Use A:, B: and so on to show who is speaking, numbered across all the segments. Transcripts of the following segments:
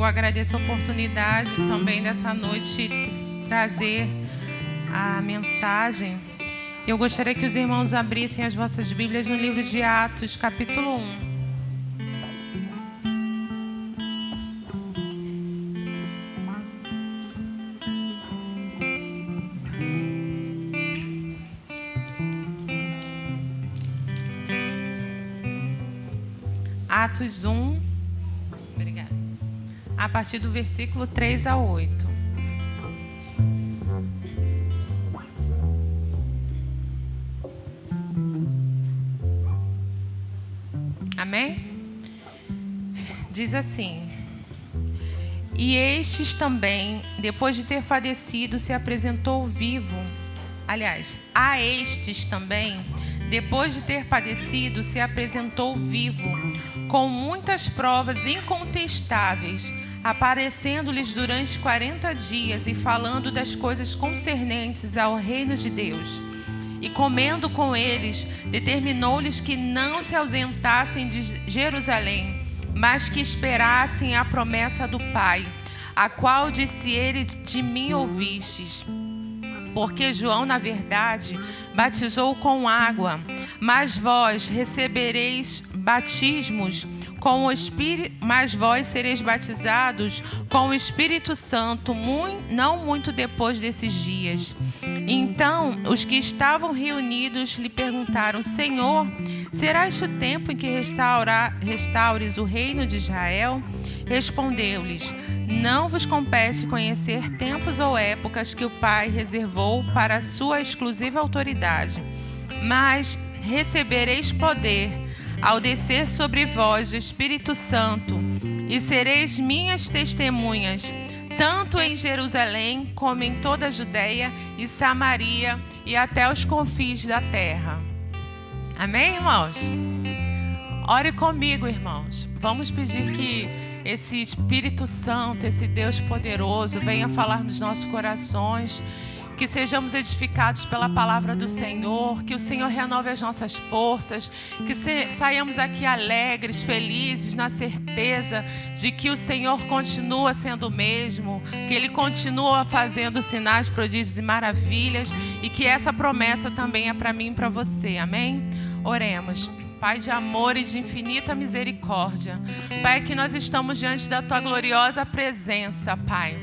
A: eu agradeço a oportunidade também dessa noite trazer a mensagem. Eu gostaria que os irmãos abrissem as vossas Bíblias no livro de Atos, capítulo 1. Atos 1, obrigada. A partir do versículo 3 a 8. Amém? Diz assim: E estes também, depois de ter padecido, se apresentou vivo. Aliás, a estes também, depois de ter padecido, se apresentou vivo, com muitas provas incontestáveis, aparecendo-lhes durante 40 dias e falando das coisas concernentes ao reino de Deus. E comendo com eles, determinou-lhes que não se ausentassem de Jerusalém, mas que esperassem a promessa do Pai, a qual disse ele: de mim ouvistes. Porque João, na verdade, batizou com água, mas vós recebereis batismos com o Espírito, mas vós sereis batizados com o Espírito Santo, não muito depois desses dias. Então, os que estavam reunidos lhe perguntaram: Senhor, será este o tempo em que restaures o reino de Israel? Respondeu-lhes: Não vos compete conhecer tempos ou épocas que o Pai reservou para a sua exclusiva autoridade, mas recebereis poder ao descer sobre vós o Espírito Santo, e sereis minhas testemunhas, tanto em Jerusalém como em toda a Judeia e Samaria e até os confins da terra. Amém, irmãos? Ore comigo, irmãos. Vamos pedir que esse Espírito Santo, esse Deus poderoso, venha falar nos nossos corações, que sejamos edificados pela palavra do Senhor, que o Senhor renove as nossas forças, que saiamos aqui alegres, felizes, na certeza de que o Senhor continua sendo o mesmo, que Ele continua fazendo sinais, prodígios e maravilhas, e que essa promessa também é para mim e para você. Amém? Oremos. Pai de amor e de infinita misericórdia, Pai, que nós estamos diante da Tua gloriosa presença, Pai.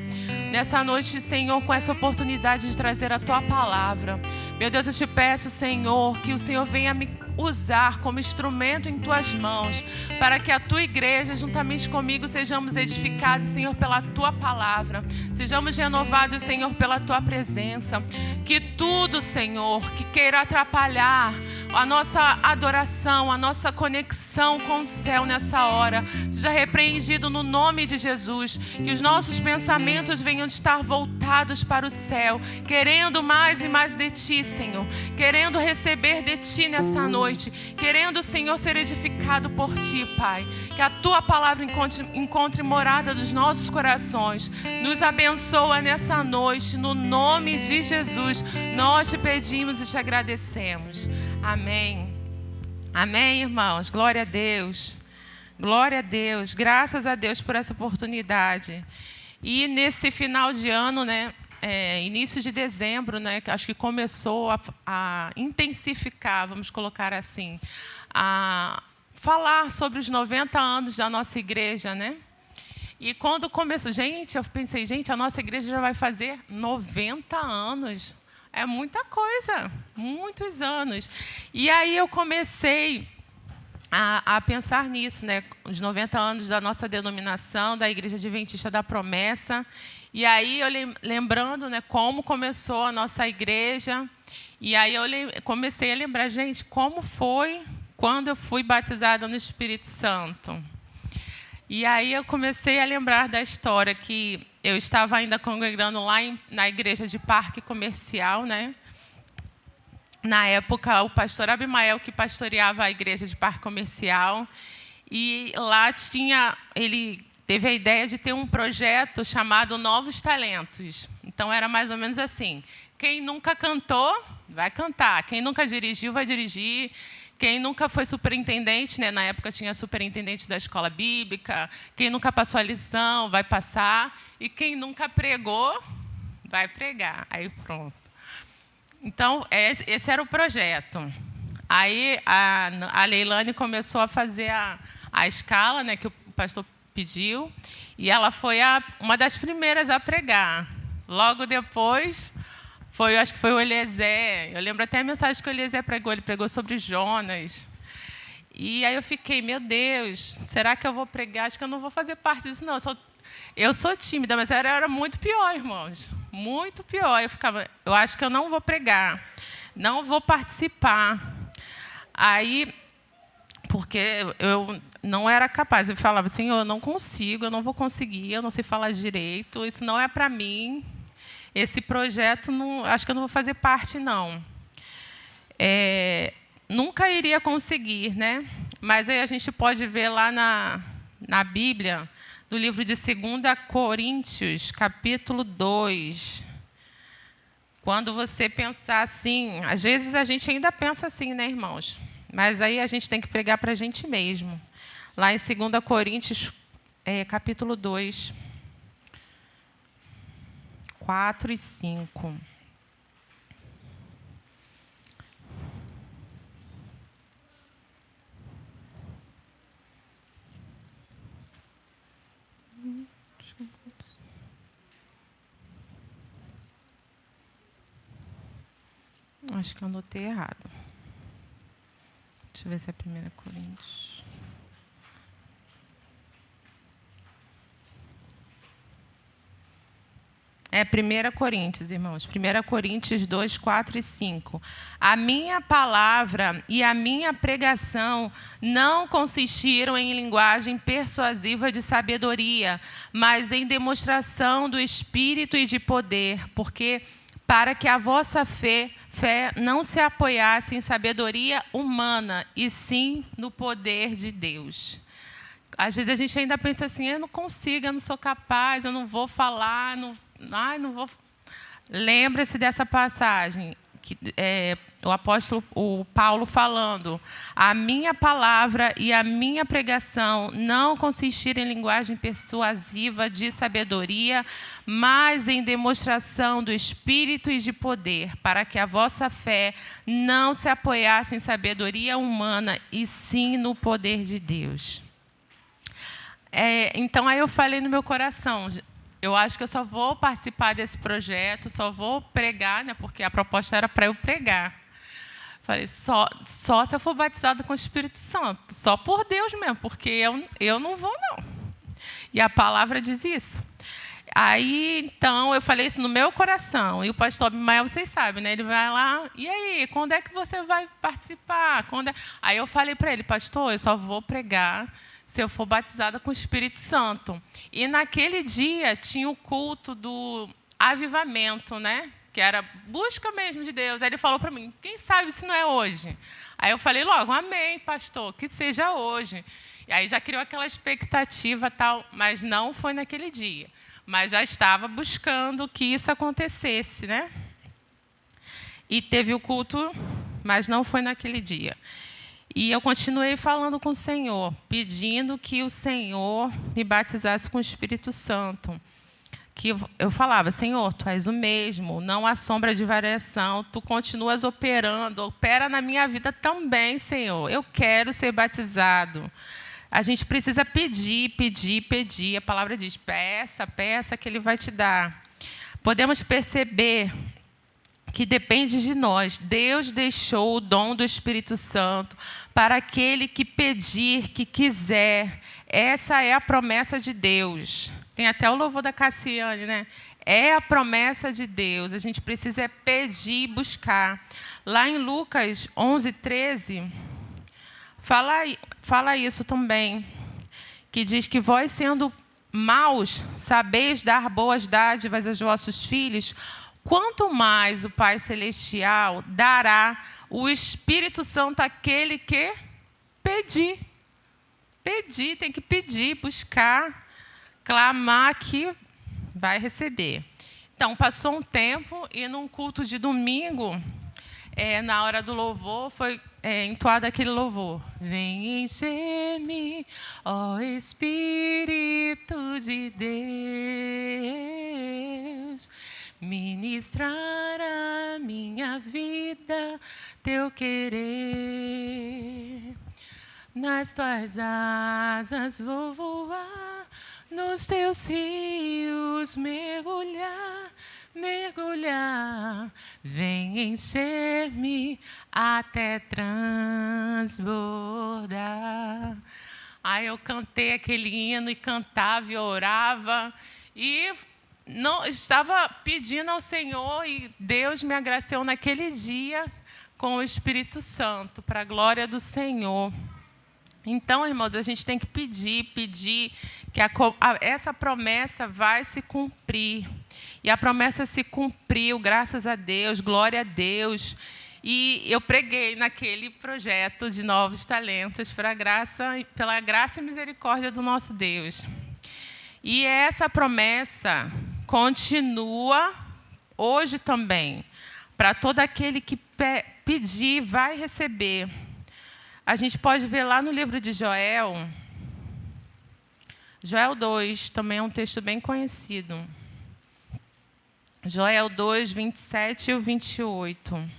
A: Nessa noite, Senhor, com essa oportunidade de trazer a Tua palavra, meu Deus, eu te peço, Senhor, que o Senhor venha me usar como instrumento em Tuas mãos, para que a Tua igreja, juntamente comigo, sejamos edificados, Senhor, pela Tua palavra, sejamos renovados, Senhor, pela Tua presença, que tudo, Senhor, que queira atrapalhar a nossa adoração, a nossa conexão com o céu nessa hora, seja repreendido no nome de Jesus, que os nossos pensamentos venham de estar voltados para o céu, querendo mais e mais de Ti, Senhor, querendo receber de Ti nessa noite, querendo, Senhor, ser edificado por Ti, Pai, que a Tua palavra encontre morada dos nossos corações, nos abençoa nessa noite, no nome de Jesus, nós Te pedimos e Te agradecemos. Amém. Amém, irmãos. Glória a Deus. Glória a Deus. Graças a Deus por essa oportunidade. E nesse final de ano, né, início de dezembro, né, acho que começou a intensificar, vamos colocar assim, a falar sobre os 90 anos da nossa igreja, né? E quando começou, eu pensei, a nossa igreja já vai fazer 90 anos. É muita coisa, muitos anos. E aí eu comecei a pensar nisso, né? Os 90 anos da nossa denominação, da Igreja Adventista da Promessa. E aí eu lembrando, né, como começou a nossa igreja. E aí eu comecei a lembrar, como foi quando eu fui batizada no Espírito Santo. E aí eu comecei a lembrar da história que eu estava ainda congregando lá na igreja de Parque Comercial, né? Na época, o pastor Abimael, que pastoreava a igreja de Parque Comercial, e lá ele teve a ideia de ter um projeto chamado Novos Talentos. Então, era mais ou menos assim: quem nunca cantou, vai cantar. Quem nunca dirigiu, vai dirigir. Quem nunca foi superintendente, né? Na época tinha superintendente da escola bíblica. Quem nunca passou a lição, vai passar. E quem nunca pregou, vai pregar. Aí pronto. Então, esse era o projeto. Aí a Leilane começou a fazer a escala, né, que o pastor pediu, e ela foi uma das primeiras a pregar. Logo depois, acho que foi o Eliezer. Eu lembro até a mensagem que o Eliezer pregou. Ele pregou sobre Jonas. E aí eu fiquei, meu Deus, será que eu vou pregar? Acho que eu não vou fazer parte disso, não. Eu sou tímida, mas era muito pior, irmãos. Muito pior. Eu acho que eu não vou pregar, não vou participar. Aí, porque eu não era capaz, eu falava, Senhor, eu não consigo, eu não vou conseguir, eu não sei falar direito, isso não é para mim, esse projeto, acho que eu não vou fazer parte, não. Nunca iria conseguir, né? Mas aí a gente pode ver lá na Bíblia, do livro de 2 Coríntios, capítulo 2. Quando você pensar assim, às vezes a gente ainda pensa assim, né, irmãos? Mas aí a gente tem que pregar para a gente mesmo. Lá em 2 Coríntios, capítulo 2, 4 e 5. Acho que eu anotei errado. Deixa eu ver se é 1 Coríntios. É 1 Coríntios, irmãos. 1 Coríntios 2, 4 e 5. A minha palavra e a minha pregação não consistiram em linguagem persuasiva de sabedoria, mas em demonstração do Espírito e de poder, porque para que a vossa fé não se apoiasse em sabedoria humana, e sim no poder de Deus. Às vezes a gente ainda pensa assim, eu não consigo, eu não sou capaz, eu não vou falar, não vou. Lembra-se dessa passagem, que o apóstolo Paulo falando, a minha palavra e a minha pregação não consistiram em linguagem persuasiva de sabedoria, mas em demonstração do Espírito e de poder, para que a vossa fé não se apoiasse em sabedoria humana, e sim no poder de Deus. Então, aí eu falei no meu coração, eu acho que eu só vou participar desse projeto, só vou pregar, né, porque a proposta era para eu pregar. Falei, só se eu for batizada com o Espírito Santo, só por Deus mesmo, porque eu não vou, não. E a palavra diz isso. Aí, então, eu falei isso no meu coração. E o pastor Abimael, vocês sabem, né? Ele vai lá, e aí, quando é que você vai participar? Aí eu falei para ele, pastor, eu só vou pregar se eu for batizada com o Espírito Santo. E naquele dia tinha o culto do avivamento, né? Que era busca mesmo de Deus. Aí ele falou para mim, quem sabe se não é hoje? Aí eu falei logo, amém, pastor, que seja hoje. E aí já criou aquela expectativa, tal, mas não foi naquele dia. Mas já estava buscando que isso acontecesse, né? E teve o culto, mas não foi naquele dia. E eu continuei falando com o Senhor, pedindo que o Senhor me batizasse com o Espírito Santo. Que eu falava, Senhor, Tu és o mesmo, não há sombra de variação, Tu continuas operando, opera na minha vida também, Senhor. Eu quero ser batizado. A gente precisa pedir, pedir, pedir. A palavra diz, peça, peça, que Ele vai te dar. Podemos perceber que depende de nós. Deus deixou o dom do Espírito Santo para aquele que pedir, que quiser. Essa é a promessa de Deus. Tem até o louvor da Cassiane, né? É a promessa de Deus. A gente precisa pedir e buscar. Lá em Lucas 11, 13, fala isso também, que diz que vós, sendo maus, sabeis dar boas dádivas aos vossos filhos, quanto mais o Pai Celestial dará o Espírito Santo àquele que pedir. Pedir, tem que pedir, buscar, clamar que vai receber. Então, passou um tempo e num culto de domingo, na hora do louvor, foi entoado aquele louvor. Vem encher-me, ó Espírito de Deus, ministrar a minha vida, teu querer. Nas tuas asas vou voar, nos teus rios mergulhar, mergulhar. Vem encher-me até transbordar. Aí eu cantei aquele hino e cantava e orava e não estava pedindo ao Senhor, e Deus me agraciou naquele dia com o Espírito Santo, para a glória do Senhor. Então, irmãos, a gente tem que pedir que essa promessa vai se cumprir. E a promessa se cumpriu, graças a Deus, glória a Deus. E eu preguei naquele projeto de Novos Talentos pela graça e misericórdia do nosso Deus. E essa promessa continua hoje também. Para todo aquele que pedir, vai receber. A gente pode ver lá no livro de Joel. Joel 2, também é um texto bem conhecido. Joel 2, 27 e 28.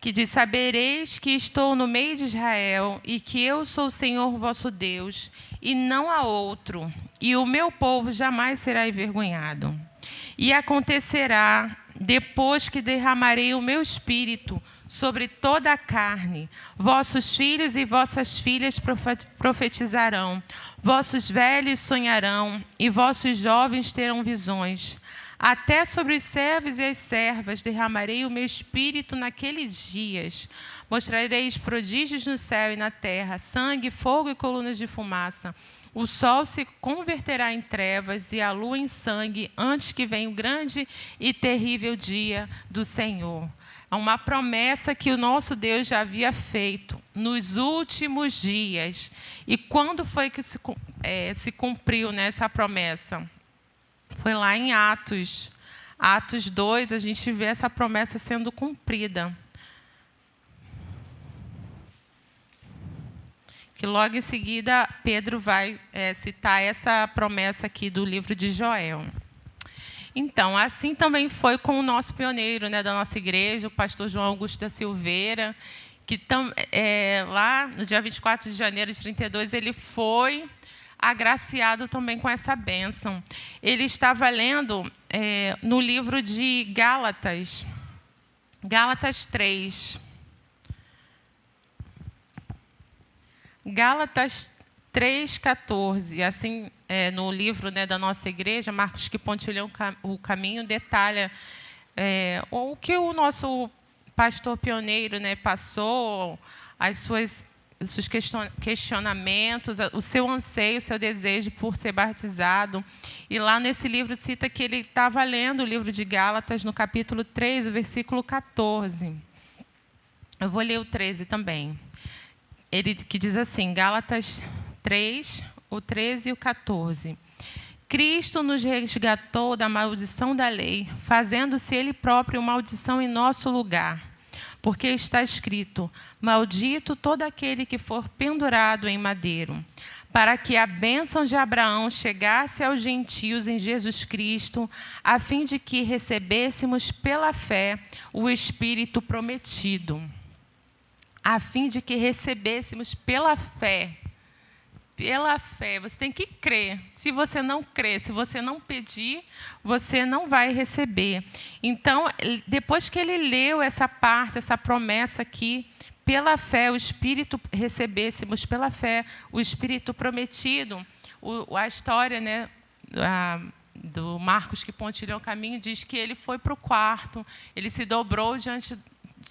A: Que diz: sabereis que estou no meio de Israel, e que eu sou o Senhor vosso Deus, e não há outro, e o meu povo jamais será envergonhado. E acontecerá, depois que derramarei o meu espírito sobre toda a carne, vossos filhos e vossas filhas profetizarão, vossos velhos sonharão, e vossos jovens terão visões. Até sobre os servos e as servas derramarei o meu espírito naqueles dias. Mostrareis prodígios no céu e na terra, sangue, fogo e colunas de fumaça. O sol se converterá em trevas e a lua em sangue, antes que venha o grande e terrível dia do Senhor. É uma promessa que o nosso Deus já havia feito nos últimos dias. E quando foi que se cumpriu essa promessa? Foi lá em Atos. Atos 2, a gente vê essa promessa sendo cumprida. Que logo em seguida Pedro vai citar essa promessa aqui do livro de Joel. Então, assim também foi com o nosso pioneiro da nossa igreja, o pastor João Augusto da Silveira, que lá no dia 24 de janeiro de 32, ele foi agraciado também com essa bênção. Ele estava lendo no livro de Gálatas, Gálatas 3. Gálatas 3,14, assim, no livro da nossa igreja, Marcos que pontilhou o caminho, detalha o que o nosso pastor pioneiro passou, os seus questionamentos, o seu anseio, o seu desejo por ser batizado. E lá nesse livro cita que ele estava lendo o livro de Gálatas, no capítulo 3, o versículo 14. Eu vou ler o 13 também. Ele que diz assim, Gálatas 3, o 13 e o 14. Cristo nos resgatou da maldição da lei, fazendo-se Ele próprio maldição em nosso lugar. Porque está escrito, maldito todo aquele que for pendurado em madeiro, para que a bênção de Abraão chegasse aos gentios em Jesus Cristo, a fim de que recebêssemos pela fé o Espírito prometido. A fim de que recebêssemos pela fé. Pela fé, você tem que crer. Se você não crer, se você não pedir, você não vai receber. Então, depois que ele leu essa parte, essa promessa aqui, pela fé, o Espírito, recebêssemos pela fé o Espírito prometido, a história do Marcos que pontilhou o caminho diz que ele foi para o quarto, ele se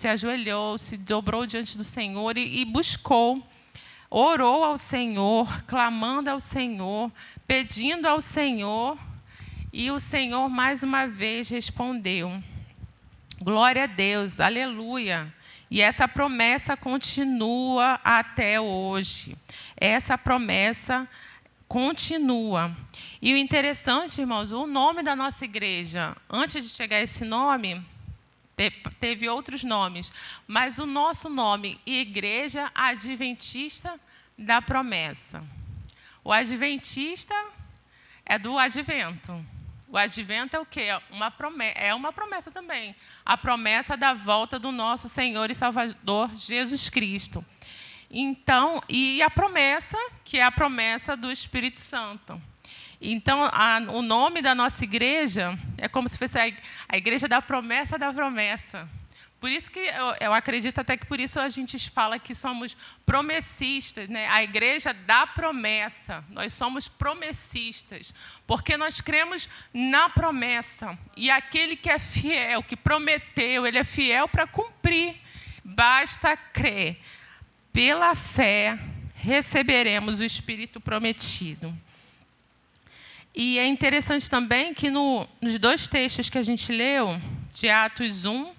A: ajoelhou, se dobrou diante do Senhor e buscou, orou ao Senhor, clamando ao Senhor, pedindo ao Senhor, e o Senhor mais uma vez respondeu. Glória a Deus, aleluia. E essa promessa continua até hoje. Essa promessa continua. E o interessante, irmãos, o nome da nossa igreja, antes de chegar a esse nome, teve outros nomes, mas o nosso nome, Igreja Adventista da Promessa. O adventista é do advento. O advento é o quê? É uma promessa também. A promessa da volta do nosso Senhor e Salvador Jesus Cristo. Então, e a promessa, que é a promessa do Espírito Santo. Então, o nome da nossa igreja é como se fosse a igreja da promessa da promessa. Por isso que eu acredito até que por isso a gente fala que somos promessistas, né? A igreja da promessa. Nós somos promessistas, porque nós cremos na promessa. E aquele que é fiel, que prometeu, ele é fiel para cumprir. Basta crer. Pela fé, receberemos o Espírito prometido. E é interessante também que nos dois textos que a gente leu, de Atos 1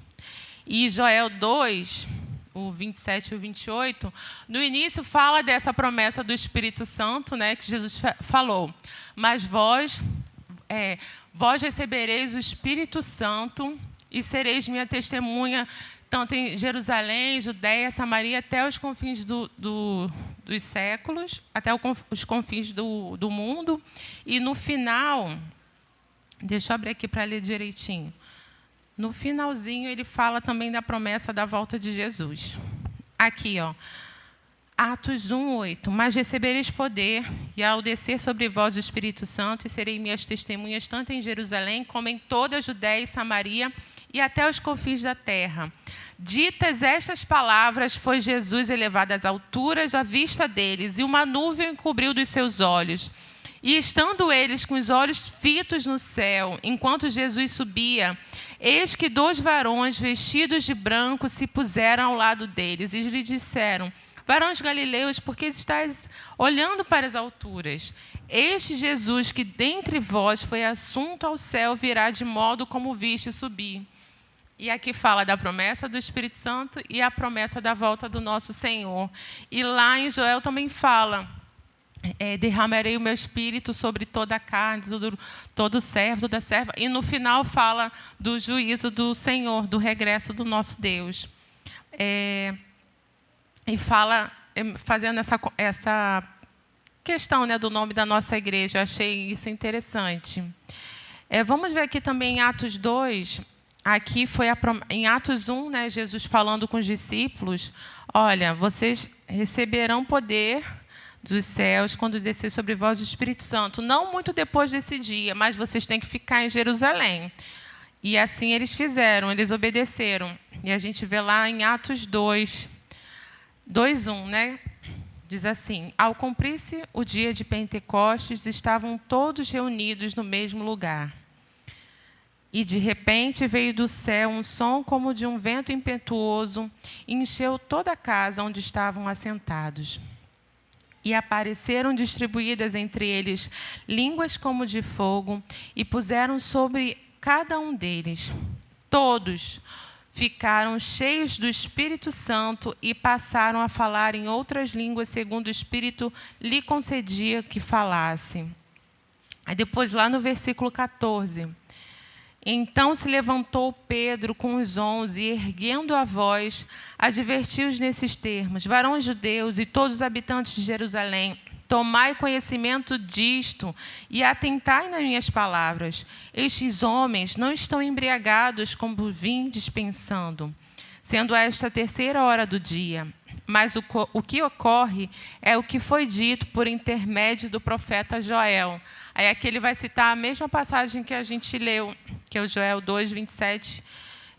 A: e Joel 2, o 27 e o 28, no início fala dessa promessa do Espírito Santo, né, que Jesus falou. Mas vós recebereis o Espírito Santo e sereis minha testemunha, tanto em Jerusalém, Judeia, Samaria, até os confins dos séculos, até os confins do mundo. E no final, deixa eu abrir aqui para ler direitinho. No finalzinho, ele fala também da promessa da volta de Jesus. Aqui, ó, Atos 1:8. Mas recebereis poder, e ao descer sobre vós o Espírito Santo, e serei minhas testemunhas, tanto em Jerusalém, como em toda a Judeia e Samaria, e até os confins da terra. Ditas estas palavras, foi Jesus elevado às alturas à vista deles, e uma nuvem encobriu dos seus olhos. E estando eles com os olhos fitos no céu, enquanto Jesus subia, eis que 2 varões vestidos de branco se puseram ao lado deles, e lhe disseram: varões galileus, por que estáis olhando para as alturas? Este Jesus que dentre vós foi assunto ao céu virá de modo como viste subir. E aqui fala da promessa do Espírito Santo e a promessa da volta do nosso Senhor. E lá em Joel também fala: derramarei o meu Espírito sobre toda a carne, todo servo, toda serva. E no final fala do juízo do Senhor, do regresso do nosso Deus. E fala, fazendo essa questão, né, do nome da nossa igreja. Eu achei isso interessante. Vamos ver aqui também em Atos 2... Aqui foi em Atos 1, né, Jesus falando com os discípulos: olha, vocês receberão poder dos céus quando descer sobre vós o Espírito Santo. Não muito depois desse dia, mas vocês têm que ficar em Jerusalém. E assim eles fizeram, eles obedeceram. E a gente vê lá em Atos 2:1, né? Diz assim: ao cumprir-se o dia de Pentecostes, estavam todos reunidos no mesmo lugar. E, de repente, veio do céu um som como de um vento impetuoso e encheu toda a casa onde estavam assentados. E apareceram distribuídas entre eles línguas como de fogo e puseram sobre cada um deles. Todos ficaram cheios do Espírito Santo e passaram a falar em outras línguas, segundo o Espírito lhe concedia que falasse. Aí depois, lá no versículo 14... Então se levantou Pedro com os 11 e, erguendo a voz, advertiu-os nesses termos: varões judeus e todos os habitantes de Jerusalém, tomai conhecimento disto e atentai nas minhas palavras. Estes homens não estão embriagados como vindes pensando, sendo esta a 3ª hora do dia. Mas o que ocorre é o que foi dito por intermédio do profeta Joel. Aí aqui ele vai citar a mesma passagem que a gente leu, que é o Joel 2, 27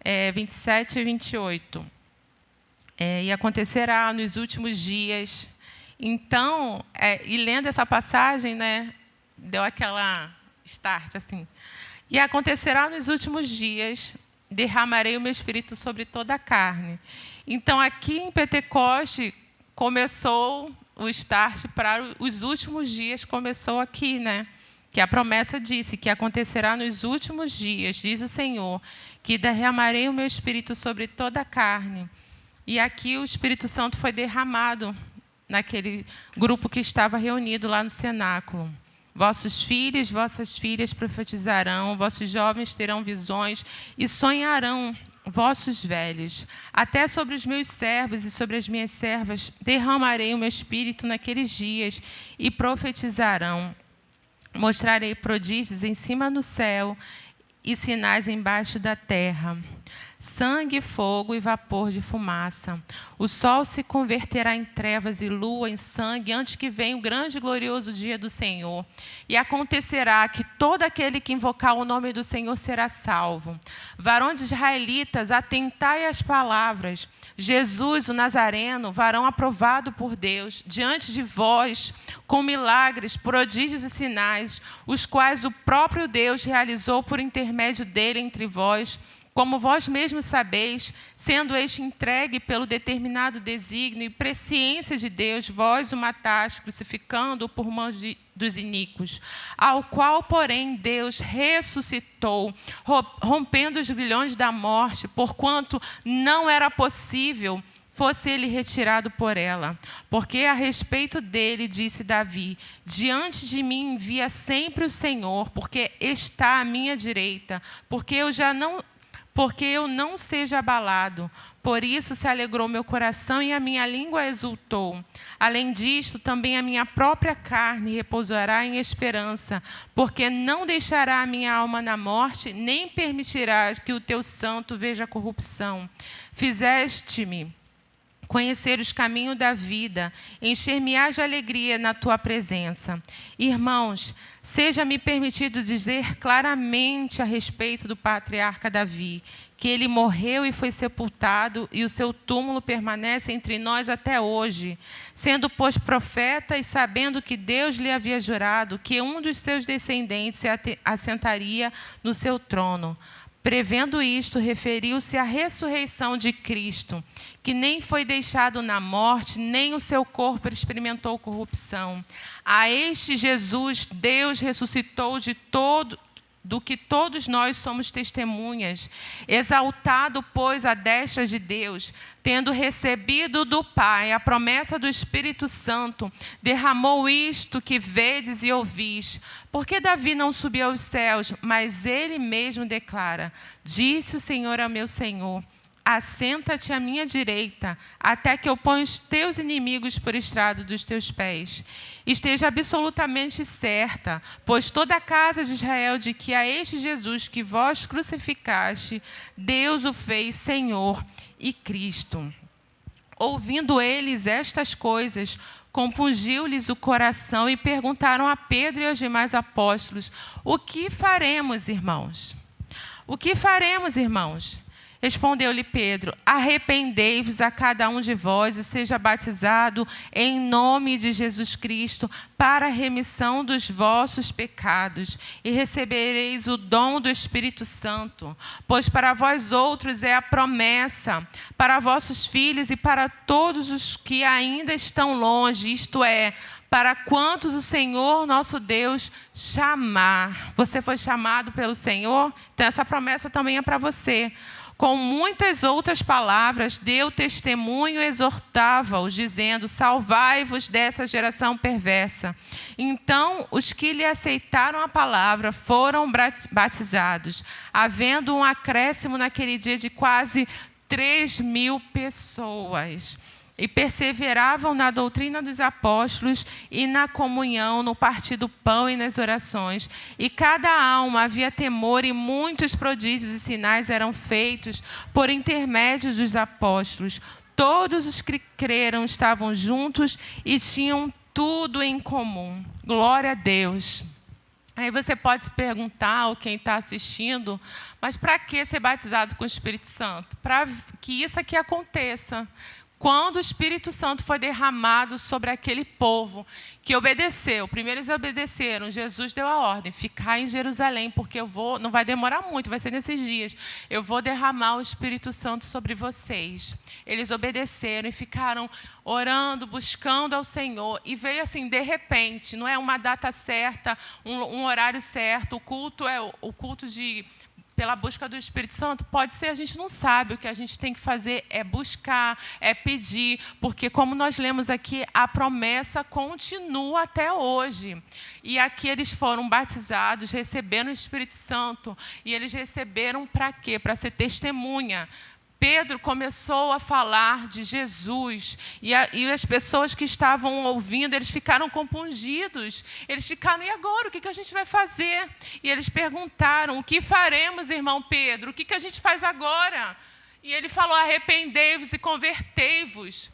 A: e 28. E acontecerá nos últimos dias. Então, e lendo essa passagem, né, deu aquela start assim. E acontecerá nos últimos dias, derramarei o meu Espírito sobre toda a carne. Então, aqui em Pentecoste, começou o start para os últimos dias, começou aqui, né? Que a promessa disse que acontecerá nos últimos dias, diz o Senhor, que derramarei o meu Espírito sobre toda a carne. E aqui o Espírito Santo foi derramado naquele grupo que estava reunido lá no cenáculo. Vossos filhos, vossas filhas profetizarão, vossos jovens terão visões e sonharão vossos velhos. Até sobre os meus servos e sobre as minhas servas derramarei o meu espírito naqueles dias e profetizarão. Mostrarei prodígios em cima no céu e sinais embaixo da terra. Sangue, fogo e vapor de fumaça. O sol se converterá em trevas e lua em sangue antes que venha o grande e glorioso dia do Senhor. E acontecerá que todo aquele que invocar o nome do Senhor será salvo. Varões israelitas, atentai às palavras. Jesus, o Nazareno, varão aprovado por Deus, diante de vós, com milagres, prodígios e sinais, os quais o próprio Deus realizou por intermédio dele entre vós, como vós mesmos sabeis, sendo este entregue pelo determinado desígnio e presciência de Deus, vós o mataste, crucificando-o por mãos dos iníquos, ao qual, porém, Deus ressuscitou, rompendo os grilhões da morte, porquanto não era possível fosse ele retirado por ela. Porque a respeito dele, disse Davi, diante de mim envia sempre o Senhor, porque está à minha direita, porque eu não seja abalado. Por isso se alegrou meu coração e a minha língua exultou. Além disto, também a minha própria carne repousará em esperança, porque não deixará a minha alma na morte, nem permitirá que o teu santo veja a corrupção. Fizeste-me conhecer os caminhos da vida, encher-me-ás de alegria na tua presença. Irmãos, seja-me permitido dizer claramente a respeito do patriarca Davi, que ele morreu e foi sepultado, e o seu túmulo permanece entre nós até hoje, sendo, pois, profeta e sabendo que Deus lhe havia jurado que um dos seus descendentes se assentaria no seu trono. Prevendo isto, referiu-se à ressurreição de Cristo, que nem foi deixado na morte, nem o seu corpo experimentou corrupção. A este Jesus, Deus ressuscitou do que todos nós somos testemunhas, exaltado, pois, à destra de Deus, tendo recebido do Pai a promessa do Espírito Santo, derramou isto que vedes e ouvis. Porque Davi não subiu aos céus, mas ele mesmo declara: disse o Senhor ao meu Senhor, assenta-te à minha direita, até que eu ponha os teus inimigos por estrado dos teus pés. Esteja absolutamente certa, pois toda a casa de Israel, de que a este Jesus que vós crucificaste, Deus o fez Senhor e Cristo. Ouvindo eles estas coisas, compungiu-lhes o coração e perguntaram a Pedro e aos demais apóstolos: o que faremos, irmãos? O que faremos, irmãos? Respondeu-lhe Pedro: arrependei-vos a cada um de vós e seja batizado em nome de Jesus Cristo para a remissão dos vossos pecados e recebereis o dom do Espírito Santo, pois para vós outros é a promessa, para vossos filhos e para todos os que ainda estão longe, isto é, para quantos o Senhor nosso Deus chamar. Você foi chamado pelo Senhor? Então essa promessa também é para você. Com muitas outras palavras, deu testemunho e exortava-os, dizendo: salvai-vos dessa geração perversa. Então, os que lhe aceitaram a palavra foram batizados, havendo um acréscimo naquele dia de quase 3.000 pessoas. E perseveravam na doutrina dos apóstolos e na comunhão, no partir do pão e nas orações. E cada alma havia temor, e muitos prodígios e sinais eram feitos por intermédio dos apóstolos. Todos os que creram estavam juntos e tinham tudo em comum. Glória a Deus. Aí você pode se perguntar, ou quem está assistindo, mas para que ser batizado com o Espírito Santo? Para que isso aqui aconteça. Quando o Espírito Santo foi derramado sobre aquele povo que obedeceu, primeiro eles obedeceram, Jesus deu a ordem: ficar em Jerusalém, porque não vai demorar muito, vai ser nesses dias, eu vou derramar o Espírito Santo sobre vocês. Eles obedeceram e ficaram orando, buscando ao Senhor, e veio assim, de repente, não é uma data certa, um horário certo, o culto é o culto de pela busca do Espírito Santo? Pode ser, a gente não sabe. O que a gente tem que fazer é buscar, é pedir, porque, como nós lemos aqui, a promessa continua até hoje. E aqui eles foram batizados, receberam o Espírito Santo, e eles receberam para quê? Para ser testemunha. Pedro começou a falar de Jesus, e as pessoas que estavam ouvindo, eles ficaram compungidos. Eles ficaram, e agora? O que a gente vai fazer? E eles perguntaram, o que faremos, irmão Pedro? O que a gente faz agora? E ele falou, arrependei-vos e convertei-vos.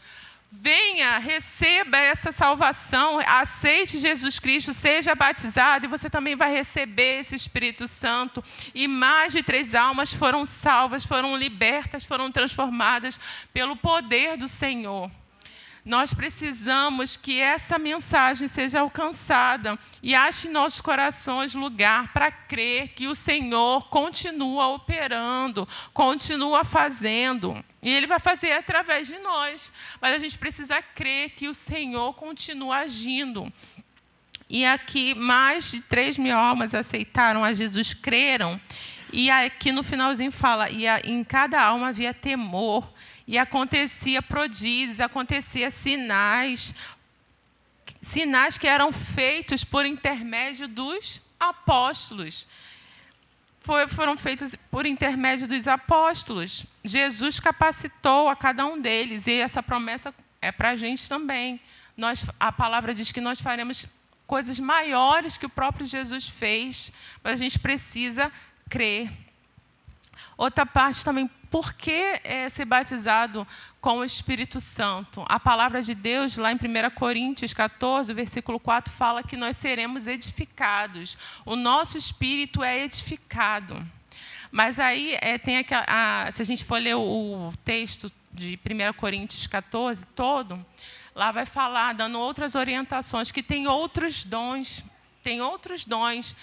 A: Venha, receba essa salvação, aceite Jesus Cristo, seja batizado, e você também vai receber esse Espírito Santo. E mais de 3 almas foram salvas, foram libertas, foram transformadas pelo poder do Senhor. Nós precisamos que essa mensagem seja alcançada e ache em nossos corações lugar para crer que o Senhor continua operando, continua fazendo. E Ele vai fazer através de nós. Mas a gente precisa crer que o Senhor continua agindo. E aqui mais de 3.000 almas aceitaram a Jesus, creram. E aqui no finalzinho fala, e em cada alma havia temor. E acontecia prodígios, acontecia sinais que eram feitos por intermédio dos apóstolos. Foram feitos por intermédio dos apóstolos. Jesus capacitou a cada um deles, e essa promessa é para a gente também. A palavra diz que nós faremos coisas maiores que o próprio Jesus fez, mas a gente precisa crer. Outra parte também, por que ser batizado com o Espírito Santo? A palavra de Deus, lá em 1 Coríntios 14, versículo 4, fala que nós seremos edificados. O nosso espírito é edificado. Mas aí, se a gente for ler o texto de 1 Coríntios 14 todo, lá vai falar, dando outras orientações, que tem outros dons. Tem outros dons.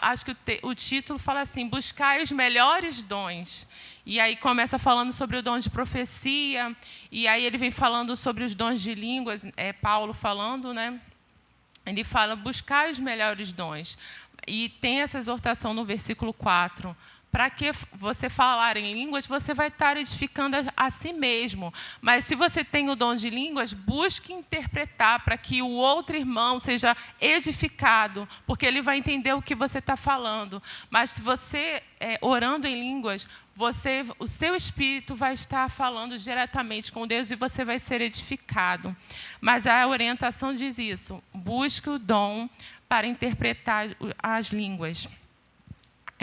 A: Acho que o título fala assim, buscai os melhores dons. E aí começa falando sobre o dom de profecia, e aí ele vem falando sobre os dons de línguas, Paulo falando, né? Ele fala, buscai os melhores dons. E tem essa exortação no versículo 4. Para que você falar em línguas, você vai estar edificando a si mesmo. Mas se você tem o dom de línguas, busque interpretar para que o outro irmão seja edificado, porque ele vai entender o que você está falando. Mas se você, orando em línguas, o seu espírito vai estar falando diretamente com Deus e você vai ser edificado. Mas a orientação diz isso, busque o dom para interpretar as línguas.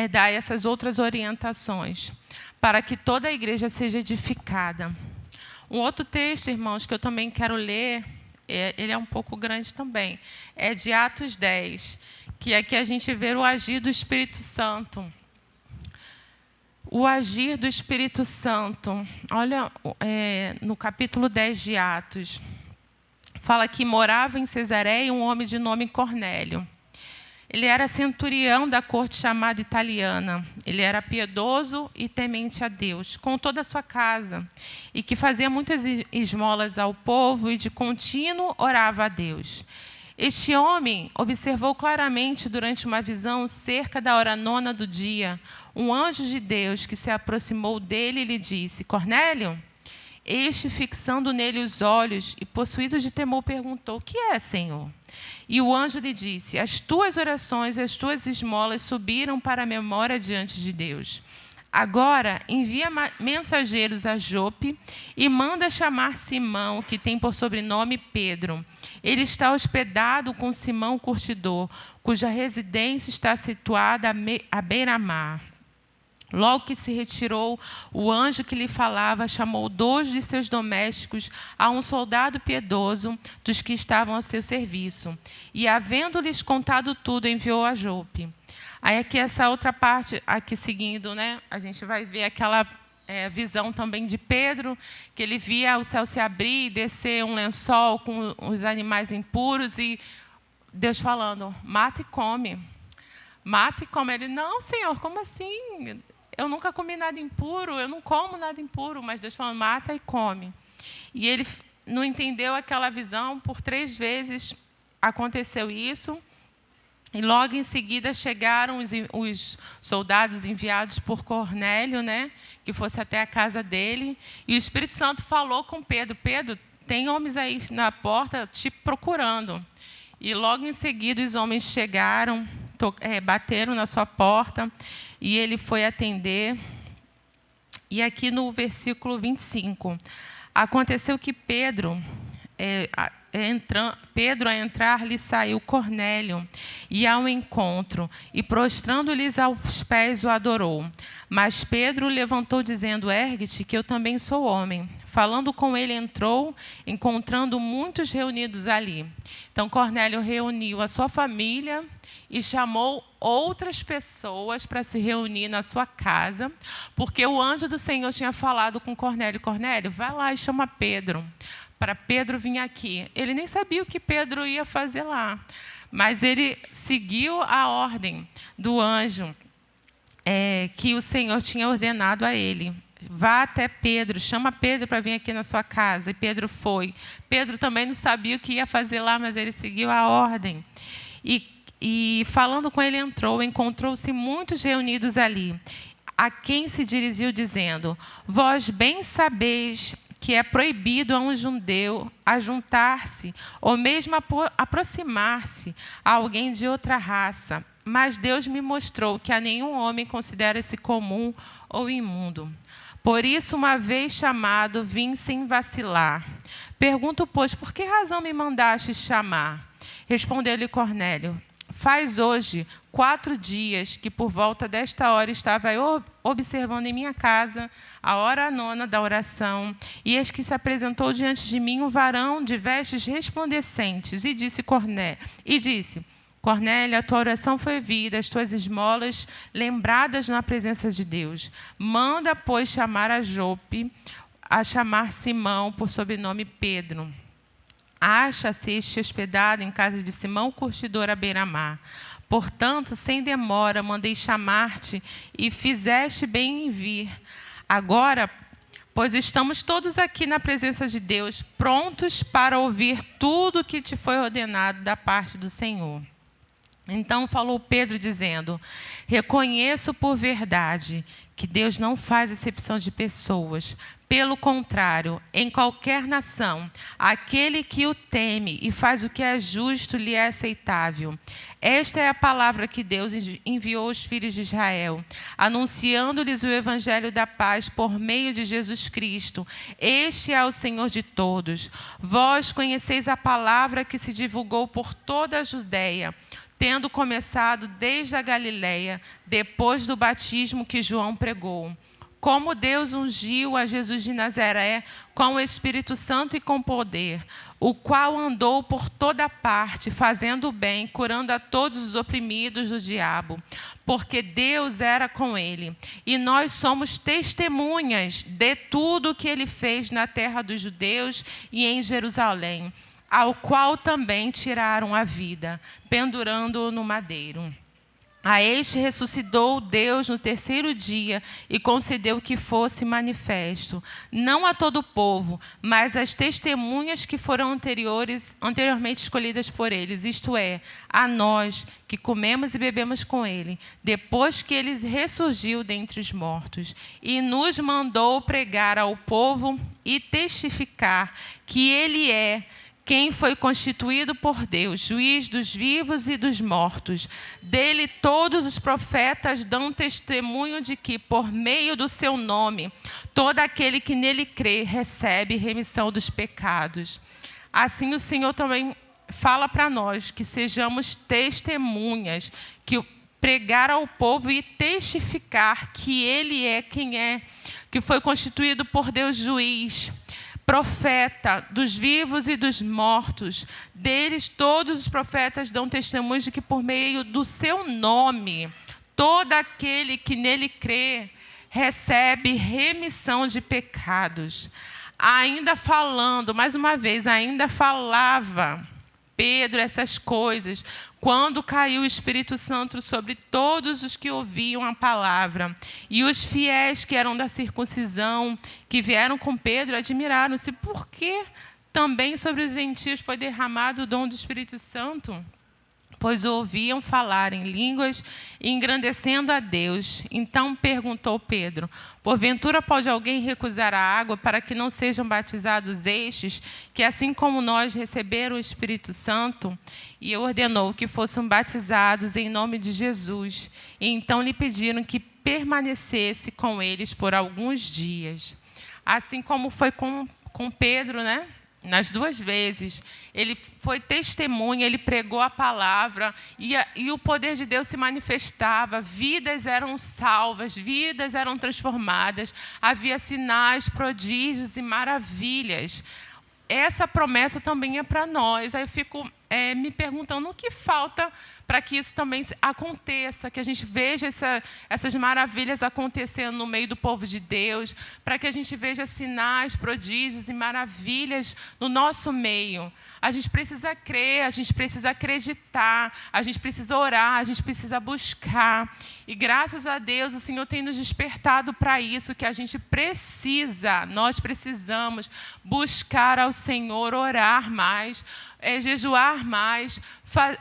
A: Dar essas outras orientações, para que toda a igreja seja edificada. Um outro texto, irmãos, que eu também quero ler, ele é um pouco grande também, é de Atos 10, que aqui a gente vê o agir do Espírito Santo. O agir do Espírito Santo, olha, no capítulo 10 de Atos, fala que morava em Cesareia um homem de nome Cornélio. Ele era centurião da corte chamada italiana. Ele era piedoso e temente a Deus, com toda a sua casa, e que fazia muitas esmolas ao povo e de contínuo orava a Deus. Este homem observou claramente durante uma visão, cerca da hora 9 do dia, um anjo de Deus que se aproximou dele e lhe disse, Cornélio? Este, fixando nele os olhos e possuído de temor, perguntou, o que é, Senhor? E o anjo lhe disse, as tuas orações e as tuas esmolas subiram para a memória diante de Deus. Agora, envia mensageiros a Jope e manda chamar Simão, que tem por sobrenome Pedro. Ele está hospedado com Simão Curtidor, cuja residência está situada à beira-mar. Logo que se retirou, o anjo que lhe falava chamou 2 de seus domésticos a um soldado piedoso dos que estavam ao seu serviço. E, havendo-lhes contado tudo, enviou a Jope. Aí aqui essa outra parte, aqui seguindo, né, a gente vai ver aquela visão também de Pedro, que ele via o céu se abrir e descer um lençol com os animais impuros, e Deus falando, mata e come. Mata e come. Ele, não, Senhor, como assim? Eu nunca comi nada impuro, eu não como nada impuro, mas Deus falando, mata e come. E ele não entendeu aquela visão, por 3 vezes aconteceu isso, E logo em seguida chegaram os soldados enviados por Cornélio, né, que fosse até a casa dele. E o Espírito Santo falou com Pedro: Pedro, tem homens aí na porta te procurando. E logo em seguida os homens chegaram, bateram na sua porta, e ele foi atender. E aqui no versículo 25, aconteceu que Pedro, a entrar, lhe saiu Cornélio, e ao encontro, e prostrando-lhes aos pés o adorou. Mas Pedro levantou, dizendo: ergue-te, que eu também sou homem. Falando com ele, entrou, encontrando muitos reunidos ali. Então Cornélio reuniu a sua família e chamou outras pessoas para se reunir na sua casa, porque o anjo do Senhor tinha falado com Cornélio: Cornélio, vai lá e chama Pedro, para Pedro vir aqui. Ele nem sabia o que Pedro ia fazer lá, mas ele seguiu a ordem do anjo que o Senhor tinha ordenado a ele. Vá até Pedro, chama Pedro para vir aqui na sua casa. E Pedro foi. Pedro também não sabia o que ia fazer lá, mas ele seguiu a ordem. E falando com ele, encontrou-se muitos reunidos ali, a quem se dirigiu dizendo: vós bem sabeis que é proibido a um judeu ajuntar-se, ou mesmo aproximar-se a alguém de outra raça. Mas Deus me mostrou que a nenhum homem considera-se comum ou imundo. Por isso, uma vez chamado, vim sem vacilar. Pergunto, pois, por que razão me mandaste chamar? Respondeu-lhe Cornélio: faz hoje 4 dias que por volta desta hora estava eu observando em minha casa a hora 9 da oração, e eis que se apresentou diante de mim um varão de vestes resplandecentes, e disse: Cornélio, a tua oração foi ouvida, as tuas esmolas lembradas na presença de Deus. Manda, pois, chamar a Jope, a chamar Simão, por sobrenome Pedro. Acha-se este hospedado em casa de Simão, curtidor à beira-mar. Portanto, sem demora, mandei chamar-te e fizeste bem em vir. Agora, pois estamos todos aqui na presença de Deus, prontos para ouvir tudo o que te foi ordenado da parte do Senhor. Então falou Pedro, dizendo: reconheço por verdade que Deus não faz acepção de pessoas. Pelo contrário, em qualquer nação, aquele que o teme e faz o que é justo lhe é aceitável. Esta é a palavra que Deus enviou aos filhos de Israel, anunciando-lhes o evangelho da paz por meio de Jesus Cristo. Este é o Senhor de todos. Vós conheceis a palavra que se divulgou por toda a Judeia, tendo começado desde a Galileia, depois do batismo que João pregou. Como Deus ungiu a Jesus de Nazaré com o Espírito Santo e com poder, o qual andou por toda parte, fazendo o bem, curando a todos os oprimidos do diabo, porque Deus era com ele. E nós somos testemunhas de tudo o que ele fez na terra dos judeus e em Jerusalém, ao qual também tiraram a vida, pendurando-o no madeiro. A este ressuscitou Deus no 3º dia e concedeu que fosse manifesto, não a todo o povo, mas às testemunhas que foram anteriormente escolhidas por eles, isto é, a nós que comemos e bebemos com ele, depois que ele ressurgiu dentre os mortos, e nos mandou pregar ao povo e testificar que ele é quem foi constituído por Deus, juiz dos vivos e dos mortos. Dele todos os profetas dão testemunho de que, por meio do seu nome, todo aquele que nele crê recebe remissão dos pecados. Assim o Senhor também fala para nós que sejamos testemunhas, que pregar ao povo e testificar que ele é quem é, que foi constituído por Deus juiz, profeta dos vivos e dos mortos. Deles todos os profetas dão testemunho de que por meio do seu nome, todo aquele que nele crê recebe remissão de pecados. Ainda falando, mais uma vez, ainda falava Pedro essas coisas, quando caiu o Espírito Santo sobre todos os que ouviam a palavra. E os fiéis que eram da circuncisão, que vieram com Pedro, admiraram-se. Por que também sobre os gentios foi derramado o dom do Espírito Santo? pois o ouviam falar em línguas e engrandecendo a Deus. Então perguntou Pedro: porventura pode alguém recusar a água para que não sejam batizados estes, que assim como nós receberam o Espírito Santo? E ordenou que fossem batizados em nome de Jesus. E então lhe pediram que permanecesse com eles por alguns dias. Assim como foi com Pedro, né? Nas 2 vezes, ele foi testemunha, ele pregou a palavra e o poder de Deus se manifestava, vidas eram salvas, vidas eram transformadas, havia sinais, prodígios e maravilhas. Essa promessa também é para nós. Aí eu fico me perguntando o que falta para que isso também aconteça, que a gente veja essas maravilhas acontecendo no meio do povo de Deus, para que a gente veja sinais, prodígios e maravilhas no nosso meio. A gente precisa crer, a gente precisa acreditar, a gente precisa orar, a gente precisa buscar. E graças a Deus o Senhor tem nos despertado para isso, que a gente precisa, nós precisamos buscar ao Senhor, orar mais, jejuar mais,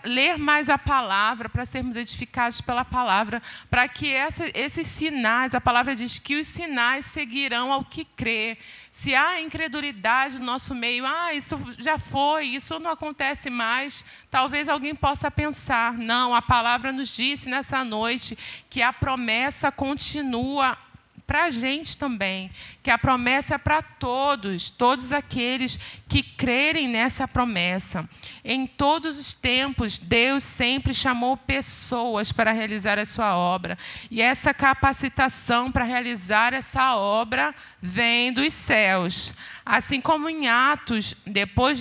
A: ler mais a palavra, para sermos edificados pela palavra, para que esses sinais, a palavra diz que os sinais seguirão ao que crê. Se há incredulidade no nosso meio, isso já foi, isso não acontece mais, talvez alguém possa pensar, não, a palavra nos disse nessa noite que a promessa continua para a gente também, que a promessa é para todos aqueles que crerem nessa promessa. Em todos os tempos, Deus sempre chamou pessoas para realizar a sua obra. E essa capacitação para realizar essa obra vem dos céus. Assim como em Atos, depois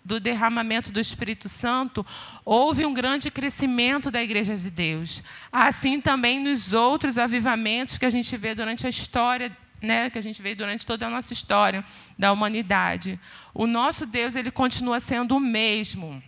A: do derramamento do Espírito Santo, houve um grande crescimento da Igreja de Deus. Assim também nos outros avivamentos que a gente vê durante a história, né, que a gente vê durante toda a nossa história da humanidade. O nosso Deus, ele continua sendo o mesmo.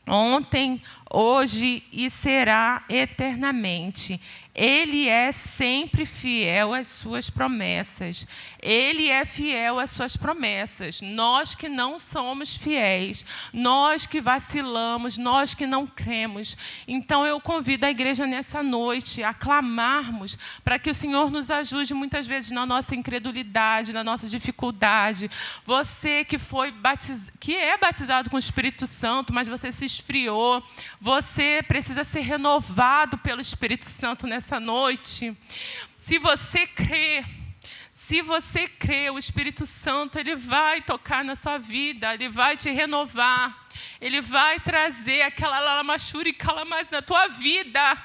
A: Ontem, hoje e será eternamente. Ele é sempre fiel às suas promessas. Ele é fiel às suas promessas. Nós que não somos fiéis, nós que vacilamos, nós que não cremos. Então, eu convido a igreja nessa noite a clamarmos para que o Senhor nos ajude muitas vezes na nossa incredulidade, na nossa dificuldade. Você que é batizado com o Espírito Santo, mas você se esfriou, você precisa ser renovado pelo Espírito Santo nessa noite. Se você crê, o Espírito Santo, ele vai tocar na sua vida, ele vai te renovar, ele vai trazer aquela lamachura e calamaz na tua vida,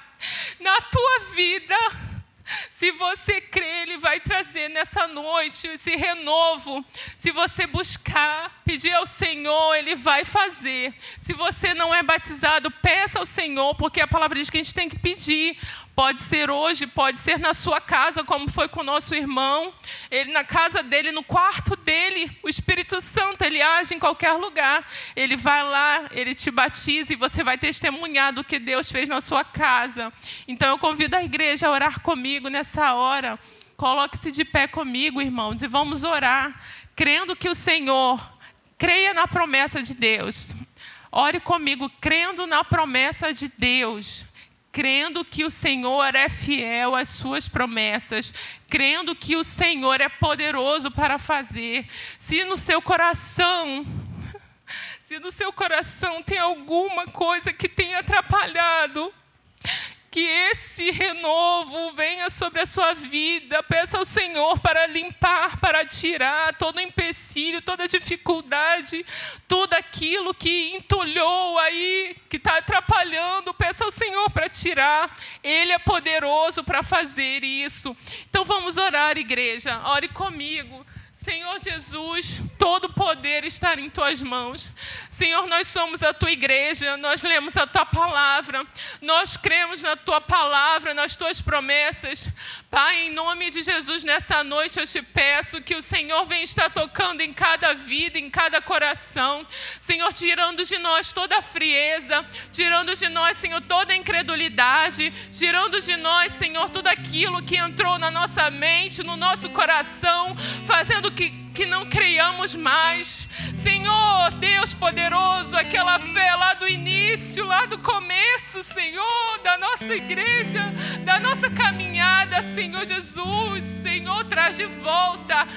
A: Se você crê, ele vai trazer nessa noite esse renovo. Se você buscar, pedir ao Senhor, ele vai fazer. Se você não é batizado, peça ao Senhor, porque a palavra diz que a gente tem que pedir. Pode ser hoje, pode ser na sua casa, como foi com o nosso irmão. Ele na casa dele, no quarto dele, o Espírito Santo, ele age em qualquer lugar. Ele vai lá, ele te batiza e você vai testemunhar do que Deus fez na sua casa. Então eu convido a igreja a orar comigo nessa hora. Coloque-se de pé comigo, irmãos, e vamos orar, crendo que o Senhor, creia na promessa de Deus. Ore comigo, crendo na promessa de Deus. Crendo que o Senhor é fiel às suas promessas, crendo que o Senhor é poderoso para fazer. Se no seu coração tem alguma coisa que tenha atrapalhado, que esse renovo venha sobre a sua vida. Peça ao Senhor para limpar, para tirar todo empecilho, toda dificuldade, tudo aquilo que entulhou aí, que está atrapalhando. Peça ao Senhor para tirar. Ele é poderoso para fazer isso. Então vamos orar, igreja. Ore comigo. Senhor Jesus, todo o poder está em Tuas mãos. Senhor, nós somos a Tua igreja, nós lemos a Tua palavra, nós cremos na Tua palavra, nas Tuas promessas. Pai, em nome de Jesus, nessa noite eu te peço que o Senhor venha estar tocando em cada vida, em cada coração. Senhor, tirando de nós toda a frieza, tirando de nós, Senhor, toda a incredulidade, tirando de nós, Senhor, tudo aquilo que entrou na nossa mente, no nosso coração, fazendo fazendo que não creiamos mais. Senhor, Deus poderoso, aquela fé lá do início, lá do começo, Senhor, da nossa igreja, da nossa caminhada, Senhor Jesus, Senhor, traz de volta,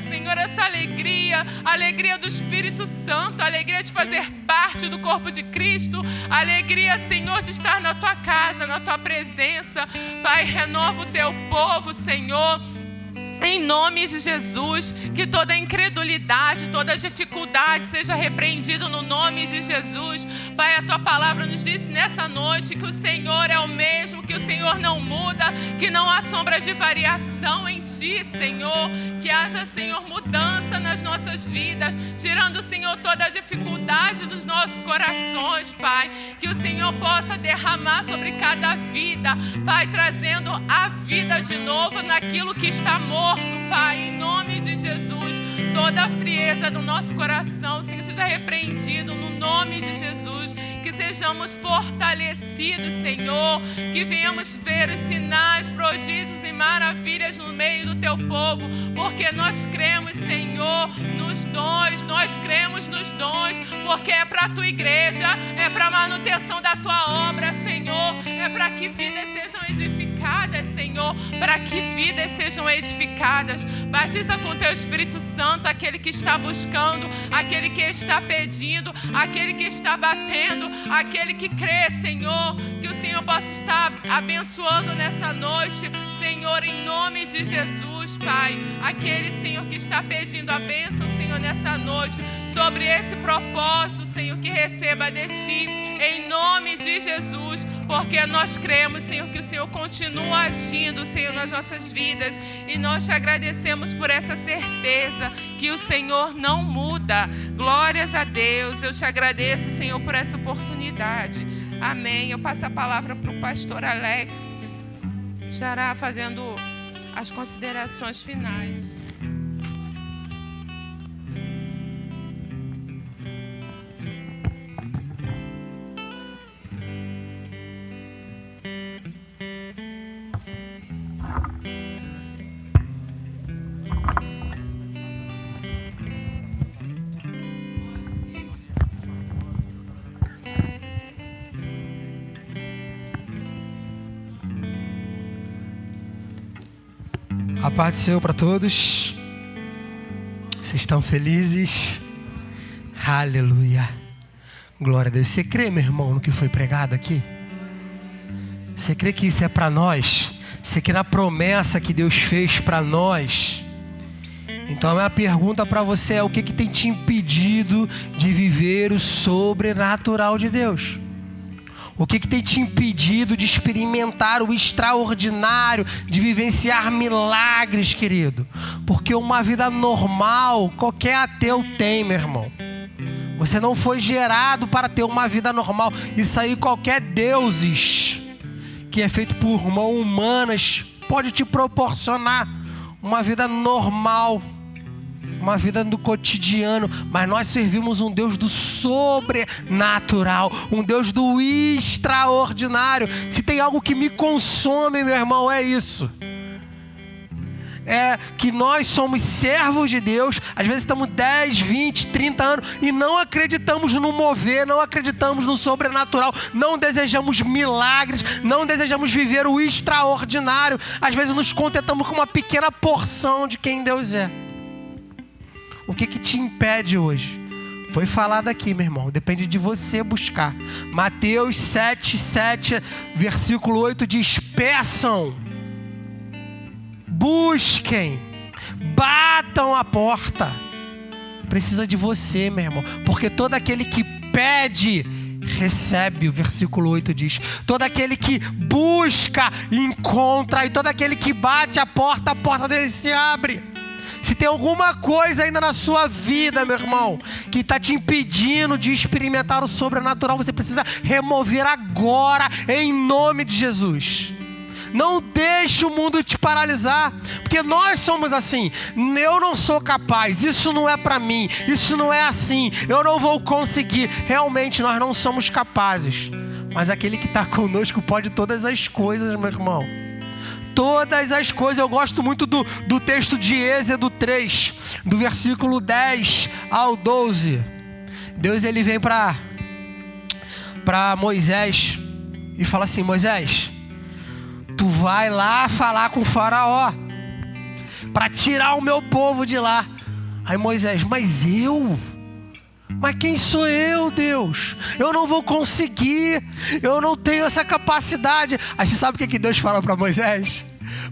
A: Senhor, essa alegria, a alegria do Espírito Santo, a alegria de fazer parte do corpo de Cristo, a alegria, Senhor, de estar na tua casa, na tua presença. Pai, renova o teu povo, Senhor, em nome de Jesus, que toda incredulidade, toda dificuldade seja repreendido no nome de Jesus. Pai, a tua palavra nos diz nessa noite que o Senhor é o mesmo, que o Senhor não muda, que não há sombra de variação em ti, Senhor. Que haja, Senhor, mudança nas nossas vidas, tirando, Senhor, toda a dificuldade dos nossos corações, Pai. Que o Senhor possa derramar sobre cada vida, Pai, trazendo a vida de novo naquilo que está morto, Pai, em nome de Jesus. Toda a frieza do nosso coração, Senhor, seja repreendido no nome de Jesus. Que sejamos fortalecidos, Senhor, que venhamos ver os sinais, prodígios e maravilhas no meio do teu povo, porque nós cremos, Senhor, nos dons, nós cremos nos dons, porque é para a tua igreja, é para a manutenção da tua obra, Senhor, é para que vidas sejam edificadas, Senhor, para que vidas sejam edificadas. Batiza com teu Espírito Santo aquele que está buscando, aquele que está pedindo, aquele que está batendo, aquele que crê, Senhor, que o Senhor possa estar abençoando nessa noite, Senhor, em nome de Jesus, Pai. Aquele, Senhor, que está pedindo a bênção, Senhor, nessa noite, sobre esse propósito, Senhor, que receba de ti, em nome de Jesus, porque nós cremos, Senhor, que o Senhor continua agindo, Senhor, nas nossas vidas, e nós te agradecemos por essa certeza que o Senhor não muda. Glórias a Deus. Eu te agradeço, Senhor, por essa oportunidade. Amém. Eu passo a palavra para o pastor Alex, estará fazendo as considerações finais.
B: A paz do Senhor para todos. Vocês estão felizes? Aleluia. Glória a Deus. Você crê, meu irmão, no que foi pregado aqui? Você crê que isso é para nós? Você crê na promessa que Deus fez para nós? Então a minha pergunta para você é: o que tem te impedido de viver o sobrenatural de Deus? O que tem te impedido de experimentar o extraordinário, de vivenciar milagres, querido? Porque uma vida normal, qualquer ateu tem, meu irmão. Você não foi gerado para ter uma vida normal. Isso aí qualquer deuses que é feito por mãos humanas pode te proporcionar uma vida normal, uma vida do cotidiano, mas nós servimos um Deus do sobrenatural, um Deus do extraordinário. Se tem algo que me consome, meu irmão, é isso. É que nós somos servos de Deus, às vezes estamos 10, 20, 30 anos e não acreditamos no mover, não acreditamos no sobrenatural, não desejamos milagres, não desejamos viver o extraordinário. Às vezes nos contentamos com uma pequena porção de quem Deus é. O que te impede hoje? Foi falado aqui, meu irmão. Depende de você buscar. Mateus 7, versículo 8 diz: peçam, busquem, batam a porta. Precisa de você, meu irmão. Porque todo aquele que pede, recebe. O versículo 8 diz: todo aquele que busca, encontra. E todo aquele que bate a porta dele se abre. Se tem alguma coisa ainda na sua vida, meu irmão, que está te impedindo de experimentar o sobrenatural, você precisa remover agora, em nome de Jesus. Não deixe o mundo te paralisar, porque nós somos assim. Eu não sou capaz, isso não é para mim, isso não é assim, eu não vou conseguir. Realmente nós não somos capazes, mas aquele que está conosco pode todas as coisas, meu irmão. todas as coisas. Eu gosto muito do texto de Êxodo 3, do versículo 10 ao 12. Deus, ele vem para Moisés e fala assim: Moisés, tu vai lá falar com o faraó para tirar o meu povo de lá. Aí Moisés: mas quem sou eu, Deus? Eu não vou conseguir, eu não tenho essa capacidade. Aí você sabe o que Deus fala para Moisés?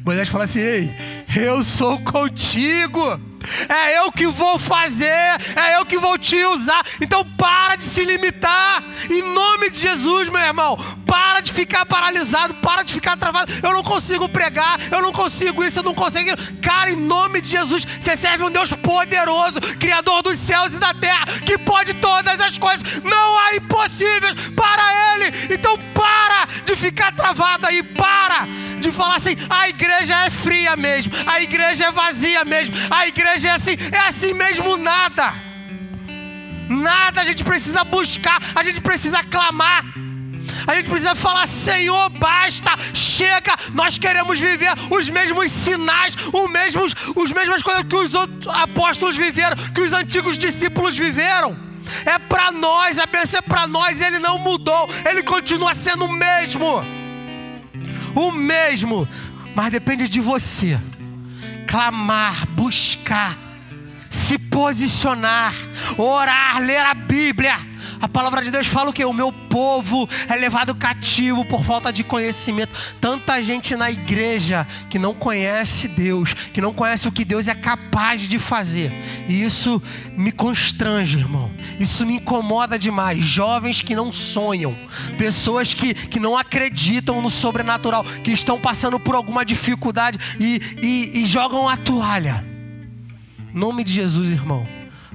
B: Moisés fala assim: ei, eu sou contigo, é eu que vou fazer, é eu que vou te usar. Então para de se limitar, em nome de Jesus, meu irmão. Para de ficar paralisado, para de ficar travado. Eu não consigo pregar, eu não consigo isso, eu não consigo. Cara, em nome de Jesus, você serve um Deus poderoso, Criador dos céus e da terra, que pode todas as coisas, não há impossíveis para Ele. Então para de ficar travado aí, para de falar assim: a igreja é fria mesmo, a igreja é vazia mesmo, a igreja é assim mesmo. Nada, a gente precisa buscar, a gente precisa clamar, a gente precisa falar: Senhor, basta, chega, nós queremos viver os mesmos sinais, as mesmas coisas que os outros apóstolos viveram, que os antigos discípulos viveram. É para nós, a bênção é para nós. Ele não mudou, Ele continua sendo o mesmo, mas depende de você clamar, buscar, se posicionar, orar, ler a Bíblia. A palavra de Deus fala o quê? O meu povo é levado cativo por falta de conhecimento. Tanta gente na igreja que não conhece Deus, que não conhece o que Deus é capaz de fazer. E isso me constrange, irmão. Isso me incomoda demais. Jovens que não sonham, pessoas que não acreditam no sobrenatural, que estão passando por alguma dificuldade e jogam a toalha. Em nome de Jesus, irmão,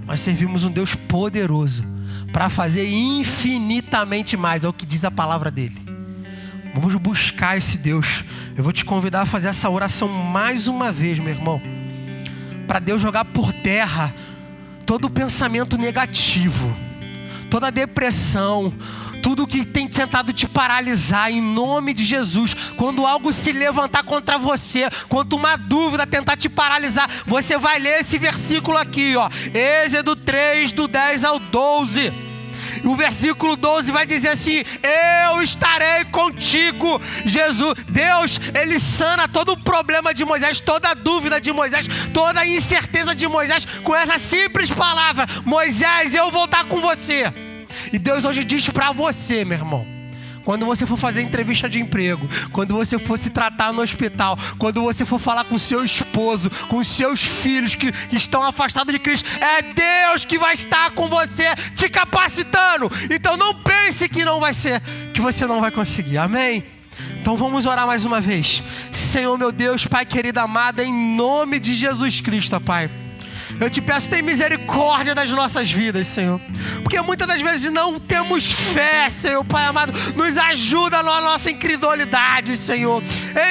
B: nós servimos um Deus poderoso para fazer infinitamente mais, é o que diz a palavra dele. Vamos buscar esse Deus. Eu vou te convidar a fazer essa oração mais uma vez, meu irmão, para Deus jogar por terra todo o pensamento negativo, toda a depressão, tudo que tem tentado te paralisar, em nome de Jesus. Quando algo se levantar contra você, quando uma dúvida tentar te paralisar, você vai ler esse versículo aqui, ó, Êxodo 3, do 10 ao 12. O versículo 12 vai dizer assim: eu estarei contigo. Deus, Ele sana todo o problema de Moisés, toda a dúvida de Moisés, toda a incerteza de Moisés, com essa simples palavra: Moisés, eu vou estar com você. E Deus hoje diz para você, meu irmão, quando você for fazer entrevista de emprego, quando você for se tratar no hospital, quando você for falar com seu esposo, com seus filhos que estão afastados de Cristo, é Deus que vai estar com você, te capacitando. Então não pense que não vai ser, que você não vai conseguir. Amém? Então vamos orar mais uma vez. Senhor, meu Deus, Pai querido, amado, em nome de Jesus Cristo, Pai, eu te peço, tem misericórdia das nossas vidas, Senhor, porque muitas das vezes não temos fé, Senhor, Pai amado. Nos ajuda na nossa incredulidade, Senhor.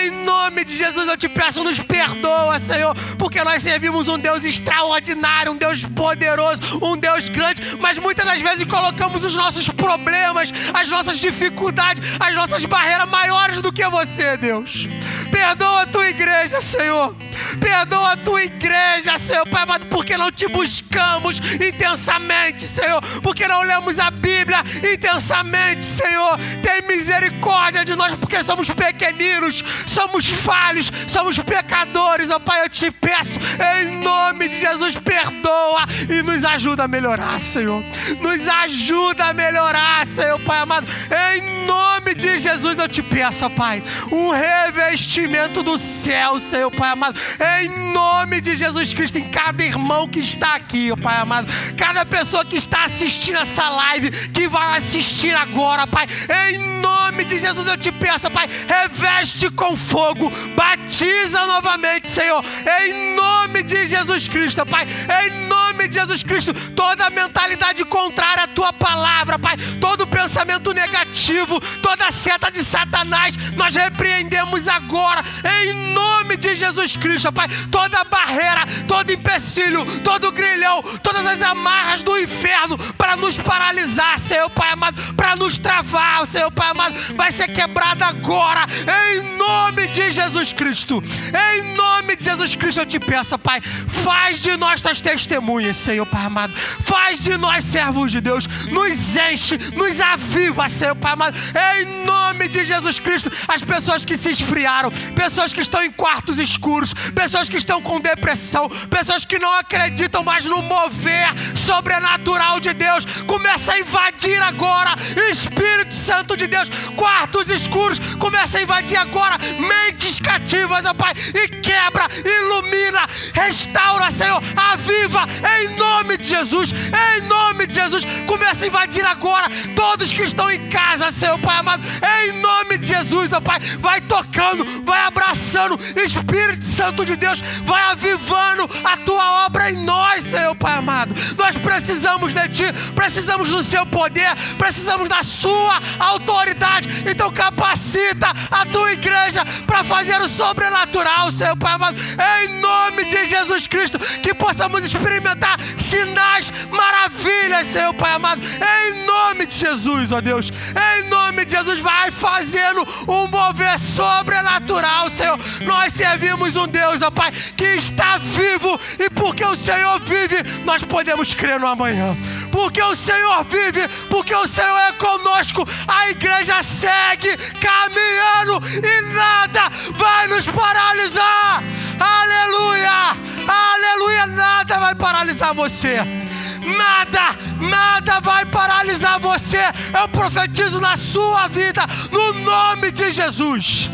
B: Em nome de Jesus eu te peço, nos perdoa, Senhor, porque nós servimos um Deus extraordinário, um Deus poderoso, um Deus grande, mas muitas das vezes colocamos os nossos problemas, as nossas dificuldades, as nossas barreiras maiores do que você, Deus. Perdoa a tua igreja, Senhor. Perdoa a tua igreja, Senhor, Pai amado, porque não te buscamos intensamente, Senhor, porque não lemos a Bíblia intensamente, Senhor. Tem misericórdia de nós, porque somos pequeninos, somos falhos, somos pecadores, ó Pai. Eu te peço, em nome de Jesus, perdoa e nos ajuda a melhorar, Senhor. Nos ajuda a melhorar, Senhor, Pai amado. Em nome de Jesus eu te peço, ó Pai, um revestimento do céu, Senhor, Pai amado. Em nome de Jesus Cristo, em cada irmão que está aqui, ó Pai amado, cada pessoa que está assistindo essa live, que vai assistir agora, Pai, em nome de Jesus eu te peço, Pai, reveste com fogo, batiza novamente, Senhor, em nome de Jesus Cristo, Pai, em nome de Jesus Cristo, toda mentalidade contrária à tua palavra, Pai, todo pensamento negativo, toda seta de Satanás, nós repreendemos agora, em nome de de Jesus Cristo, ó Pai, toda barreira, todo empecilho, todo grilhão, todas as amarras do inferno para nos paralisar, Senhor Pai amado, para nos travar, Senhor Pai amado, vai ser quebrada agora, em nome de Jesus Cristo. Em nome de Jesus Cristo eu te peço, Pai, faz de nós tuas testemunhas, Senhor Pai amado, faz de nós servos de Deus, nos enche, nos aviva, Senhor Pai amado, em nome de Jesus Cristo. As pessoas que se esfriaram, pessoas que estão em quartos escuros, pessoas que estão com depressão, pessoas que não acreditam mais no mover sobrenatural de Deus, começa a invadir agora, Espírito Santo de Deus, quartos escuros, começa a invadir agora, mentes cativas, ó Pai, e quebra, ilumina, restaura, Senhor, aviva, em nome de Jesus, em nome de Jesus, começa a invadir agora todos que estão em casa, Senhor Pai amado, em nome de Jesus, ó Pai, vai tocando, vai abraçando, Espírito Santo de Deus, vai avivando a tua obra em nós, Senhor Pai amado. Nós precisamos de Ti, precisamos do Seu poder, precisamos da Sua autoridade. Então capacita a Tua igreja para fazer o sobrenatural, Senhor Pai amado, em nome de Jesus Cristo, que possamos experimentar sinais, maravilhas, Senhor Pai amado, em nome de Jesus, ó Deus, em nome de Jesus, vai fazendo um mover sobrenatural, Senhor. Nós servimos um Deus, ó Pai, que está vivo, e porque o Senhor vive, nós podemos crer no amanhã. Porque o Senhor vive, porque o Senhor é conosco, a igreja segue caminhando e nada vai nos paralisar. Aleluia, aleluia, nada vai paralisar você. Nada vai paralisar você. Eu profetizo na sua vida, no nome de Jesus.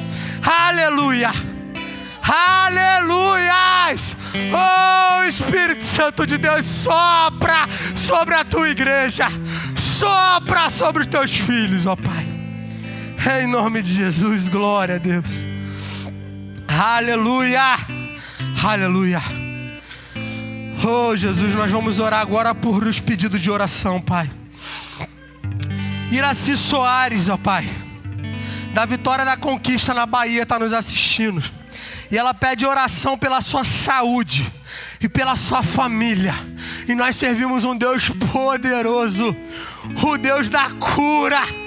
B: Aleluia, aleluias. Oh, Espírito Santo de Deus, sopra sobre a tua igreja, sopra sobre os teus filhos, ó Pai, em nome de Jesus. Glória a Deus. Aleluia, aleluia. Oh, Jesus, nós vamos orar agora por os pedidos de oração, Pai. Iraci Soares, ó Pai, da Vitória da Conquista na Bahia, está nos assistindo. E ela pede oração pela sua saúde e pela sua família. E nós servimos um Deus poderoso, o Deus da cura.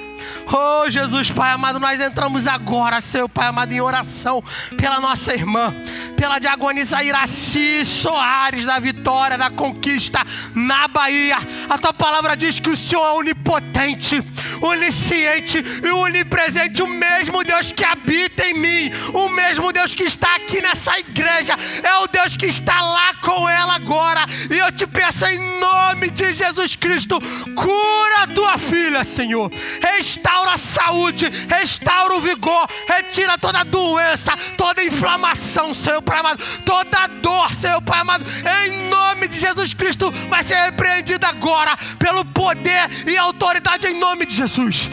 B: Oh, Jesus, Pai amado, nós entramos agora, Senhor Pai amado, em oração pela nossa irmã, pela diaconisa Iraci Soares, da Vitória da Conquista na Bahia. A tua palavra diz que o Senhor é onipotente, onisciente e onipresente, o mesmo Deus que habita em mim, o mesmo Deus que está aqui nessa igreja, é o Deus que está lá com ela agora. E eu te peço em nome de Jesus Cristo, cura a tua filha, Senhor, restaura a saúde, restaura o vigor, retira toda doença, toda inflamação, Senhor Pai amado, toda dor, Senhor Pai amado, em nome de Jesus Cristo, vai ser repreendida agora pelo poder e autoridade em nome de Jesus.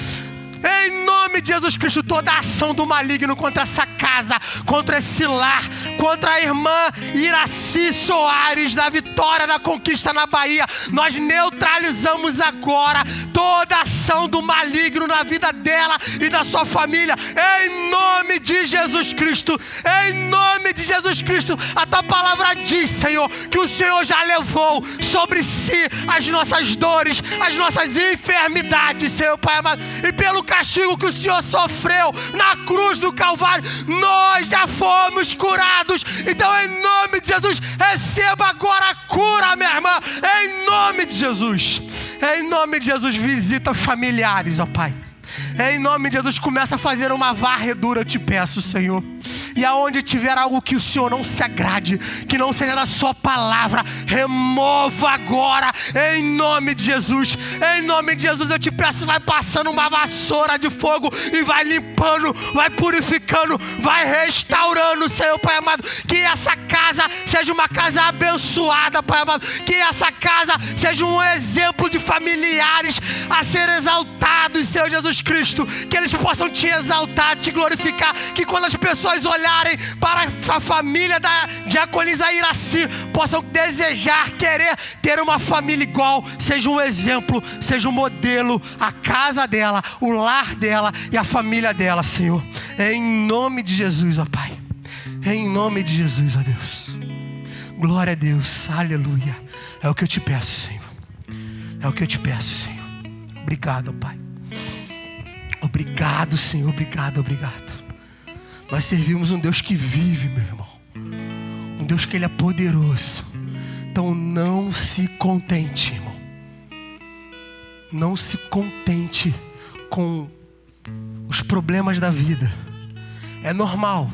B: Em nome de Jesus Cristo, toda a ação do maligno contra essa casa, contra esse lar, contra a irmã Iraci Soares, da Vitória da Conquista na Bahia, nós neutralizamos agora toda a ação do maligno na vida dela e da sua família, em nome de Jesus Cristo. Em nome de Jesus Cristo, a tua palavra diz, Senhor, que o Senhor já levou sobre si as nossas dores, as nossas enfermidades, Senhor Pai amado, e pelo castigo que o Senhor sofreu na cruz do Calvário, nós já fomos curados. Então, em nome de Jesus, receba agora a cura, minha irmã, em nome de Jesus. Em nome de Jesus, visita os familiares, ó Pai. Em nome de Jesus, começa a fazer uma varredura, eu te peço, Senhor. E aonde tiver algo que o Senhor não se agrade, que não seja da sua palavra, remova agora, em nome de Jesus. Em nome de Jesus, eu te peço, vai passando uma vassoura de fogo e vai limpando, vai purificando, vai restaurando, Senhor Pai amado. Que essa casa seja uma casa abençoada, Pai amado. Que essa casa seja um exemplo de familiares a ser exaltados, Senhor Jesus Cristo, que eles possam te exaltar, te glorificar, que quando as pessoas olharem para a família da diaconisa Iraci, possam desejar, querer ter uma família igual, seja um exemplo, seja um modelo, a casa dela, o lar dela e a família dela, Senhor, em nome de Jesus, ó Pai. Em nome de Jesus, ó Deus. Glória a Deus, aleluia. É o que eu te peço, Senhor. É o que eu te peço, Senhor. Obrigado, Pai. Obrigado, Senhor. Obrigado, obrigado. Nós servimos um Deus que vive, meu irmão. Um Deus que Ele é poderoso. Então não se contente, irmão. Não se contente com os problemas da vida. É normal.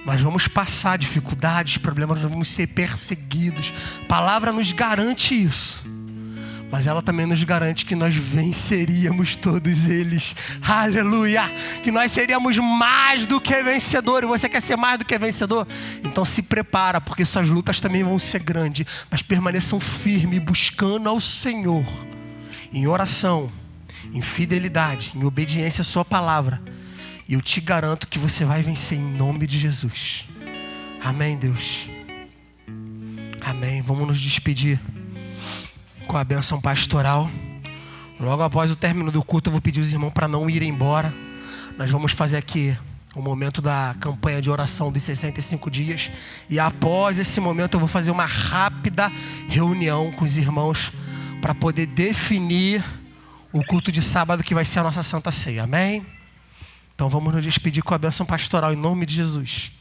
B: Nós vamos passar dificuldades, problemas, nós vamos ser perseguidos. A palavra nos garante isso. Mas ela também nos garante que nós venceríamos todos eles. Aleluia! Que nós seríamos mais do que vencedores. Você quer ser mais do que vencedor? Então se prepara, porque suas lutas também vão ser grandes. Mas permaneçam firmes, buscando ao Senhor. Em oração, em fidelidade, em obediência à sua palavra. E eu te garanto que você vai vencer em nome de Jesus. Amém, Deus. Amém. Vamos nos despedir com a bênção pastoral. Logo após o término do culto, eu vou pedir os irmãos para não irem embora. Nós vamos fazer aqui o momento da campanha de oração dos 65 dias. E após esse momento eu vou fazer uma rápida reunião com os irmãos para poder definir o culto de sábado que vai ser a nossa Santa Ceia. Amém? Então vamos nos despedir com a bênção pastoral em nome de Jesus.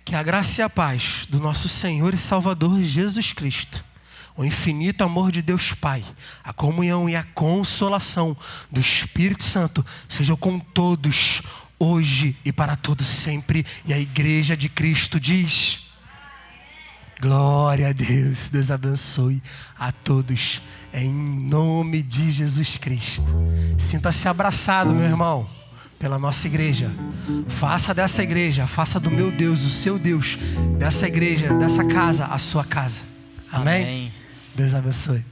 B: Que a graça e a paz do nosso Senhor e Salvador Jesus Cristo, o infinito amor de Deus Pai, a comunhão e a consolação do Espírito Santo sejam com todos, hoje e para todos sempre. E a igreja de Cristo diz: glória a Deus. Deus abençoe a todos, em nome de Jesus Cristo. Sinta-se abraçado, meu irmão, pela nossa igreja. Faça dessa igreja, faça do meu Deus, o seu Deus, dessa igreja, dessa casa, a sua casa. Amém? Amém. Deus abençoe.